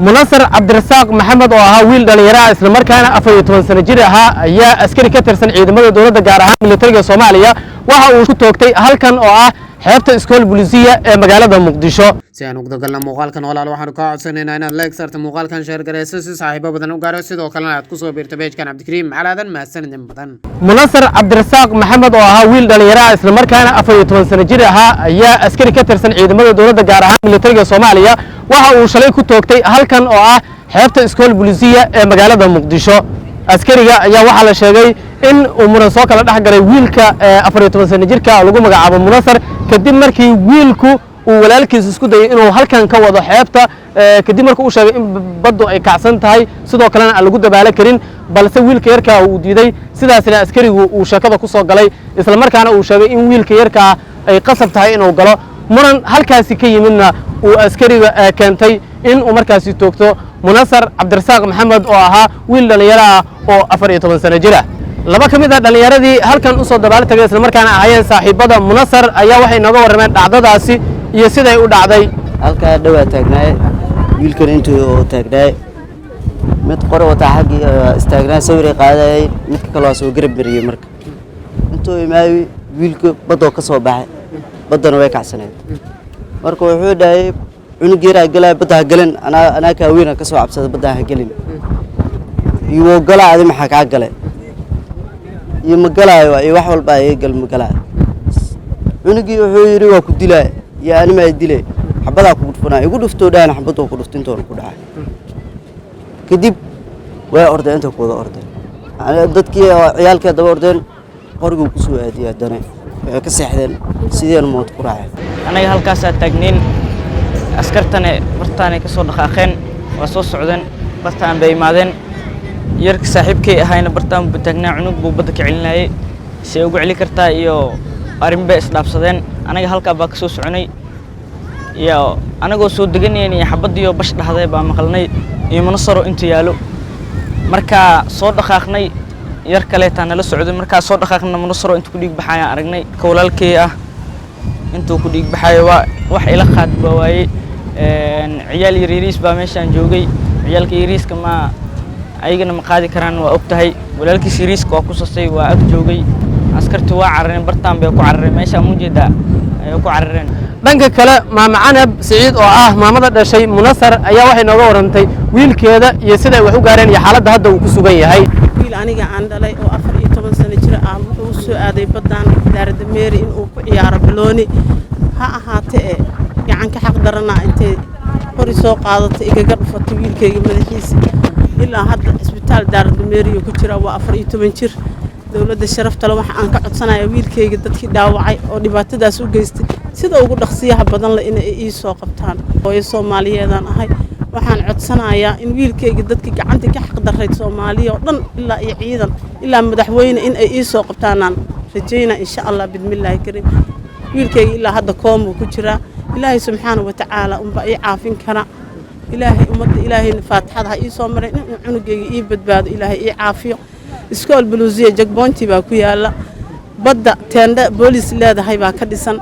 منصر عبد الرزاق محمد وها ويل دليرا اسلا markaana 14 sano jir ahaa ayaa askari ka tirsan ciidamada dawladda gaar ahaan militariga Soomaaliya waxa uu ku toogtay halkan oo ah xeebta iskool bulisiya ee magaalada Muqdisho si aan ugu dagalno muuqaalkan walaal waxaan ka codsanaynaa inaad like sarto muuqaalkan share gareyso si saaxiibo badan u gaaro sidoo kalena aad ku soo biirto page-kan Cabdikariim Macalaadan mahadsanid badan منصر عبد الرزاق محمد وها ويل دليرا اسla markaana 14 sano jir ahaa ayaa askari ka tirsan ciidamada dawladda gaar ahaan militariga Soomaaliya waxa uu shalay ku toogtay halkan oo ah xeebta iskool bulisiya ee magaalada Muqdisho askariga ayaa waxa la sheegay in uu muran soo kala dhaxgalay wiilka 14 sano jirka lagu magacaabo Munasar kadib markii wiilku uu walaalkiis isku dayay inuu halkan ka wado xeebta kadib markii uu sheegay in baddu ay kacsan tahay sidoo kalena aan lagu dabaala karin balse wiilka yarka uu diiday sidaasna askarigu uu shaqada ku soo galay isla markaana uu sheegay in wiilka yarka ay qasab tahay inuu galo muran halkaasi ka yimidna uu askariga keentay in uu markaasi toogto Munasar Abdi Rasaaq Maxamed oo ahaa wiil dhalinyaro ah oo 14 sano jir ah laba kamid ah dhalinyaradii halkan u soo dabaal tagay isla markaana ahayeen saaxiibada Munasar ayaa waxay nooga warrameen dhacdadaasi iyo siday u dhacday halka dhawa taagnay wiilkan intuu taagnay mid qor wata xaq istaagnaa sawir qaaday mid kale oo soo garab mariyay marka intuu imaay wiilku badoo ka soo baxay badana way kacsaneed marka wuxuu dhahay cunug yar galay badda galan ana ka weyn ka soo cabsada badda galin iyo galaad maxaa ka galay iyo magalaayo ay wax walba ay gal magalaa cunugii wuxuu yiri waa ku dilay ya anima ay dilay xabada ku dhufnaa igu dhufto dhaan xabado ku dhuftintoon ku dhacay kadib way orday inta ku wada orday dadkii ciyaalka daba ordeen qorigu ku soo aadiyay dana way ka seexdeen sideen mood ku raacay anaga halkaas taagnin askartana bartaanay ka soo dhaqaaqeen waa soo socdeen bartaan bay imaadeen yarka saaxiibkay ahayna bartaan buu taagnaa cunug buu badda ka celinayay si ugu celi kartaa iyo arin bay isdhaafsadeen anaga halka baa ka soo soconay iyo anagoo soo deganayeen xabadiyo bash dhaxday baa maqalnay iyo Munasaro inta yaalo marka soo dhaqaaqnay yar kale taan la socday marka soo dhaqaaqna Munasaro inta ku dhiig baxaya aragnay ka walaalkay ah intuu ku dhiig baxay wax ila qaad baa waayay ciyaal yariis baa meeshan joogay ciyaalka yariiska ma ayagana ma qaadi karaan waa ogtahay walaalkiis yariiska oo ku sasay waa ag joogay askartu waa carareen bartaan bay ku carareen meesha mujeeda ay ku carareen dhanka kale maama Canab Saciid oo ah maamada dhashay Munasar ayaa waxay nooga warantay wiilkeeda iyo sida ay wax u gaareen iyo xaaladda hadda uu ku sugan yahay wiil aniga aan dhalay oo 14 sano jir ah wuxuu soo aaday badaan daarada meeri in uu ku ciyaaro balooni ha ahaatee gacan ka xaq darana intee hori soo qaadatay igaga dhufatay wiilkayga madaxiisa ilaa hadda isbitaal daarada meeri ku jira waa 14 jir dawladda sharafta leh waxa aan ka codsanayaa wiilkayga dadkii dhaawacay oo dhibaatadaas u geystay sida ugu dhaqsiyaha badan la inay ii soo qabtaan oo Soomaaliyeedaan ahay waxaan codsanayaa in wiilkayga dadkii gacanta ka xaq daray Soomaaliya oo dhan ilaa iyo ciidan ilaa madaxweyne in ay ii soo qabtaanaan rajayna insha Allah bidmillaahi kariim wiilkayga ilaa hadda koom ku jira ilaahay subxaanahu wa ta'aala umba ii caafin kara ilaahay ummadda ilaahayna faatixada ii soo maray in cunugayga ii badbaado ilaahay ii caafiyo iskool buluusiya jagboonti baa ku yaala badda teenda booliis leedahay baa ka dhisan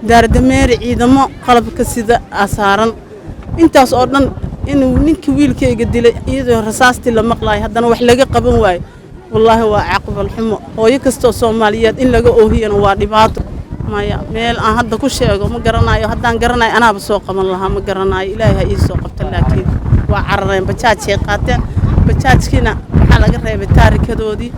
daarada meeri ciidamo qalabka sida asaaran intaas oo dhan inuu ninkii wiilkayga dilay iyadoo rasaastii la maqlaay haddana wax laga qaban waayo wallaahi waa caqabal xumo hooyo kastoo Soomaaliyeed in laga oohiyana waa dhibaato maya meel aan hadda ku sheego ma garanayo haddaan garanayo anaaba soo qaban lahaa ma garanayo ilaahay ii soo qabta laakiin waa carareen bajaajay qaateen bajaajkina waxa laga reebay taarikadoodii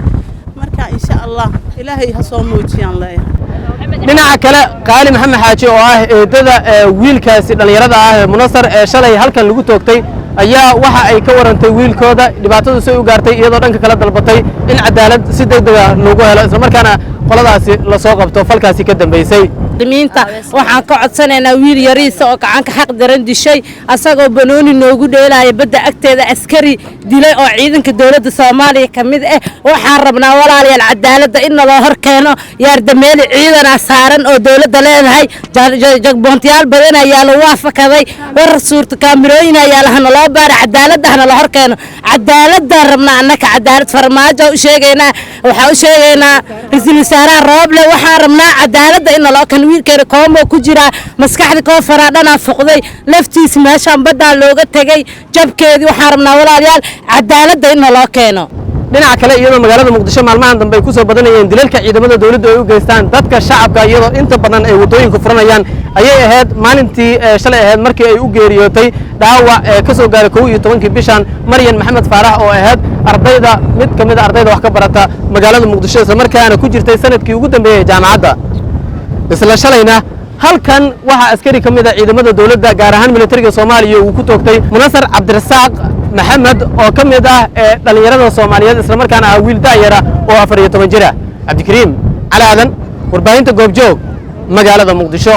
marka insha Allah ilaahay ha soo muujiyaan leeyahay dhinaca kale qaali maxamed xaaji oo ah eedada wiilkaasi dhalinyarada ah Munasar ee shalay halkan lagu toogtay ayaa waxa ay ka warantay wiilkooda dhibaatadu soo u gaartay iyadoo dhanka kala dalbatay in cadaalad si degdeg ah loogu helo isla markaana qoladaasi la soo qabto falkaasi ka dambeysay muslimiinta waxaan ka codsanaynaa wiil yariisa oo gacanka xaq daran dishay asagoo banooni noogu dheelaya badda agteeda askari dilay oo ciidanka dawladda Soomaaliya kamid ah waxaan rabnaa walaalayaal cadaaladda in loo hor keeno yaardameel ciidan saaran oo dawladda leedahay jagboontiyaal badan ayaa la waafaqaday war suurta kaamirooyin ayaa la loo baar cadaaladda la hor keeno cadaaladda rabnaa annaka cadaalad farmaajo u sheegaynaa waxa u sheegaynaa ra'iisul wasaaraha Rooble waxaan rabnaa cadaaladda in loo kan wiilkeena koomo ku jira maskaxda koo faraadhana fuqday laftiisa meeshaan badda looga tagay jabkeedii waxaan rabnaa walaalayaal cadaaladda in loo keeno dhinaca kale iyadoo magaalada muqdisho maalmahan dambe ay ku soo badanayeen dilalka ciidamada dawladdu ay u geystaan dadka shacabka iyadoo inta badan ay wadooyinka furanayaan ayay ahayd maalintii shalay ahayd markii ay u geeriyootay dhaawac ka soo gaaray 11 bishan Maryan Maxamed Faarax oo ahayd ardayda mid ka mid ah ardayda wax ka barata magaalada muqdisho isla markaana ku jirtay sanadkii ugu dambeeyay jaamacadda isla shalayna halkan waxa askari ka mid ah ciidamada dawladda gaar ahaan militariga Soomaaliya uu ku toogtay Munasar Cabdirasaaq maxamed oo ka mid ah dhalinyarada Soomaaliyeed isla markaana ah wiil daayara oo 14 jir ah Cabdikariim Cali Aadan warbaahinta Goobjoog magaalada Muqdisho